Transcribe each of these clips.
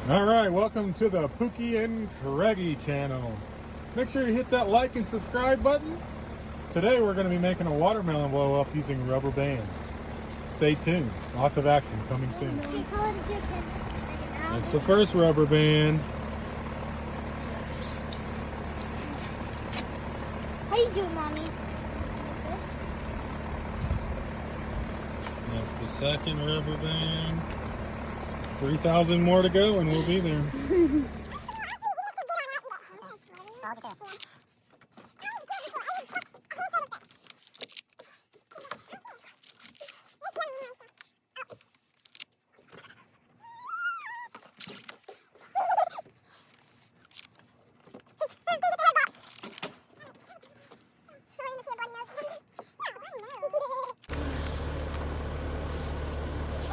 All right, welcome to the Pookie and Craigie channel. Make sure you hit that like and subscribe button. Today we're going to be making a watermelon blow up using rubber bands. Stay tuned. Lots of action coming soon. That's the first rubber band. How do you do it, Mommy? That's the second rubber band. 3,000 more to go and we'll be there.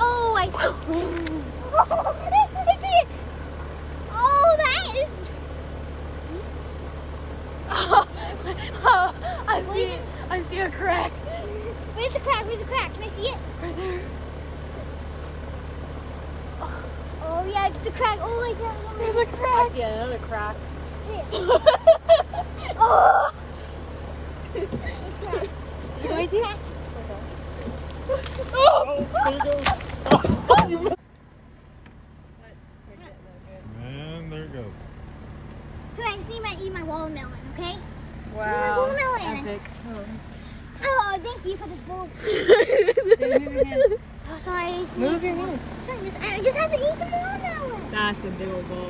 Oh, I see it. Oh, that is. I see a crack. Where's the crack? Where's the crack? Can I see it? Right there. Oh, yeah, the crack. Oh, my God. There's a crack. I see another crack. Oh! Wait, do you? Oh, there it goes. And there it goes. Hey, I just need to eat my watermelon, okay? Wow. Watermelon. Epic. Oh, thank you for this bowl. Oh, sorry. Move your hand. Sorry, I just have to eat the watermelon. That's a big old bowl.